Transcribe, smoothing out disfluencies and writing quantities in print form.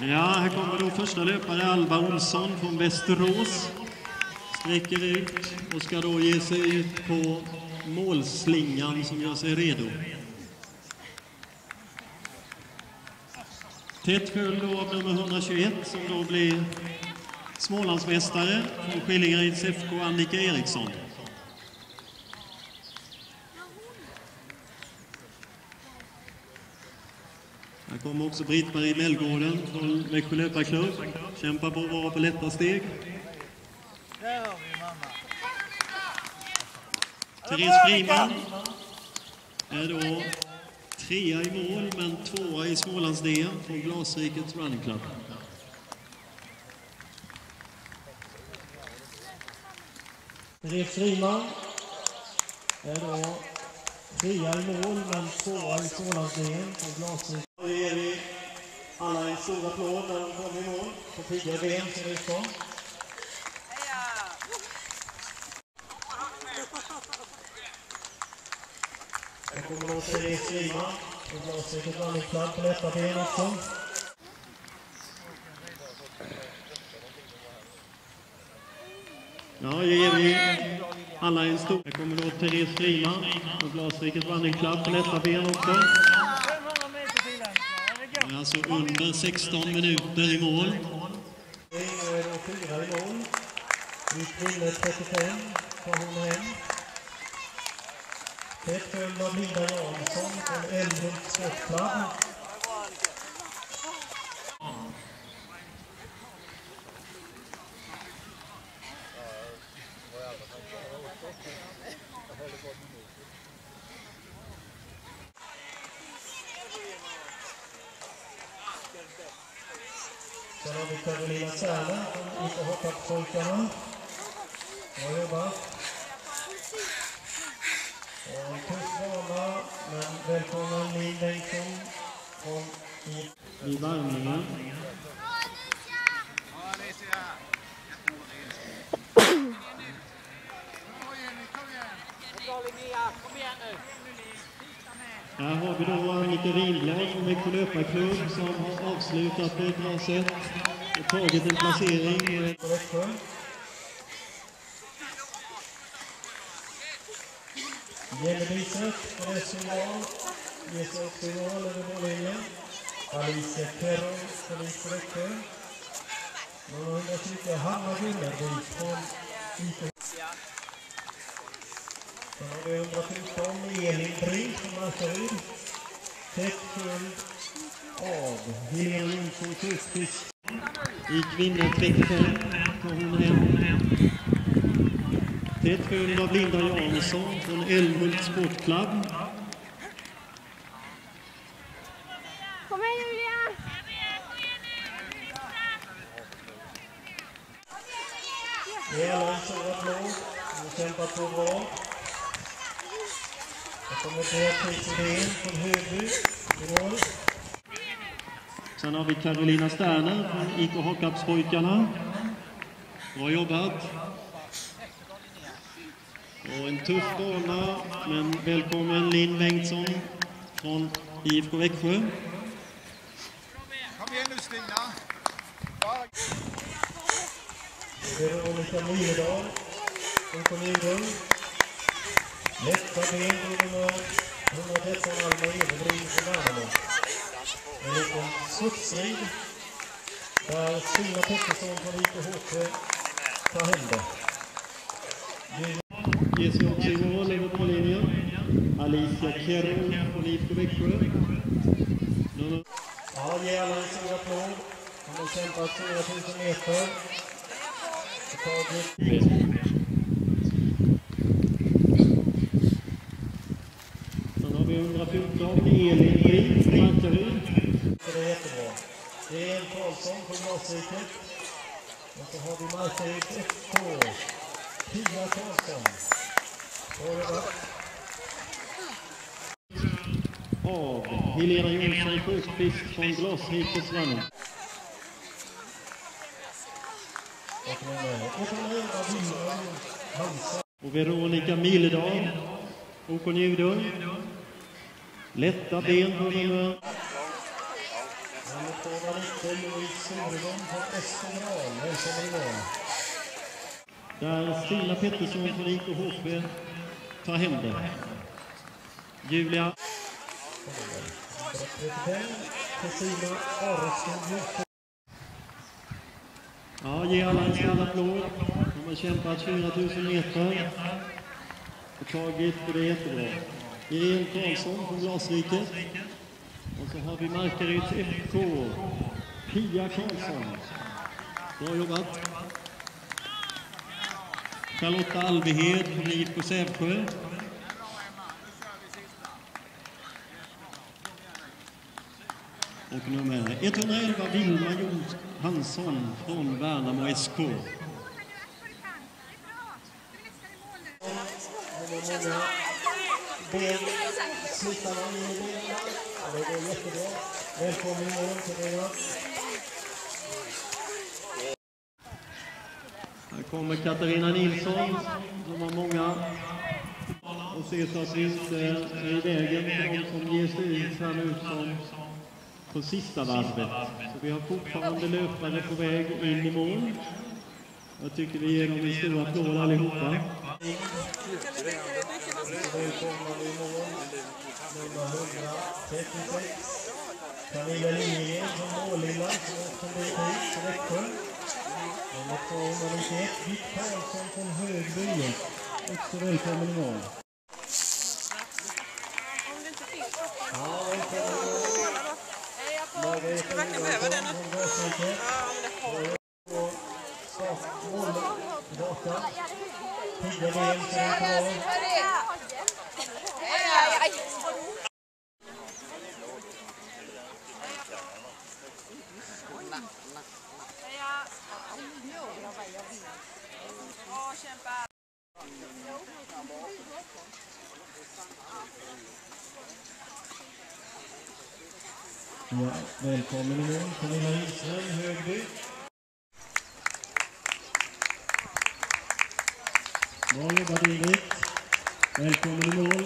Ja, här kommer då första löpare Alba Olsson från Västerås. Sträcker ut och ska då ge sig ut på målslingan som gör sig redo. Tätt följd av nummer 121 som då blir Smålandsmästare från Skillingaryds FK, Annika Eriksson. Här kommer också Britt-Marie Mellgården från Växjö löparklubb. Kämpar på att vara på lätta steg. Där har vi mamma. Therese Friman är då 3 i mål men 2 i Smålands-DM från Glasrikets Running Club. Therese Friman är då 3 i mål men 2 i Smålands-DM från Glasriket. Då ger vi alla en stor applåd när de kommer i mål på tidigare ben som det ska. Här kommer då Therese Friman från Glasrikets Running Club på lätta ben också. Ja, ger vi alla en stor. Här kommer då Therese Friman från Glasrikets Running Club på lätta ben också. Alltså under 16 minuter i mål. Nu är då 4 i mål. Vi springer 35 på hon hem. Tätt följd av Linda Jansson från Älmhult Sportklubb. Sen har vi Karolina Särna från IK Hoppapojkarna. Bra jobbat. Och en tuff bana, men välkommen Linn Bengtsson från I varvningen. Här har vi då Annika Winblad från Växjö löparklubb som har avslutat på ett bra sätt och tagit en placering. på Växjö. Gällebyset från Essungal ger sig också i mål över mållinjen. Alicia Kerro från IK Växjö. Nummer 120 Hanna Gunnarby från IK. Sen har vi 114 Elin Brink från Markaryd. Tätt följd av Helena Jonsson Kustqvist i kvinnor 35 tar hon hem. Tätt följd av Linda Jansson från Älmhult Sportklubb. Kom igen Julia! Det är en stor applåd. Hon kämpar på bra. Här kommer Beatrice Idén från Högby i mål. Sen har vi Carolina Sterner från IK Hockapspojkarna. Bra jobbat. Och en tuff bana, men välkommen Linn Bengtsson från IFK Växjö. Kom igen nu Stina. Veronica Myrdal från kommunen. Lätta ben på nummer 113 Alma Everbrink från Värnamo. En liten suttstrid där Stina Pettersson från IKHK tar hem det. Ger sig också i mål över mållinjen. Alicia Kerro från IFK Växjö. Ja, ge alla en stor applåd. Hon har kämpat 4000 meter. Sen har vi 114 Elin Brink från Markaryd. Det är jättebra. Det är en Karlsson från Glasriket. Och så har vi Markaryd FK. Pia Karlsson. Av Helena Jonsson Kustqvist från Glasrikets Running. Och Veronica Miledal, OK Njudung. Lätta ben på nummer 290 Louise Söderholm från Östermal. Välkommen i mål. Där Stina Pettersson från IKHP tar hem det. Julia. 35, Kristina Aronsson. Ja, ge alla en stor applåd. De har kämpat 4000 meter och tagit det jättebra. Irene Karlsson från Glasriket. Och så har vi Markaryds FK. Pia Karlsson. Bra jobbat. Charlotta Alvehed från IFK Sävsjö. Och nummer 111 Vilma Johansson från Värnamo SK. Ben slutar man in i benen. Det går jättebra. Välkommen i mål till det. Här kommer Katarina Nilsson som har många och ser så att vi inte är i vägen för de som ger sig ut här nu som på sista varvet. Så vi har fortfarande löpare på väg in i mål. Jag tycker vi ger dem en stor applåd allihopa. Välkommen i mål. Nummer 136. Camilla Lindgren från Målilla som blir hit till Växjö. Nummer 291 Vitt Karlsson från Högby. Också välkommen i mål. Ja, välkommen i mål. Margareta Johansson från Glasriket. Och startmål tillbaka. 10 ben som är kvar. Ja, välkommen i mål, Camilla Israel, Högby. Bra jobbat Ingrid. Välkommen i mål.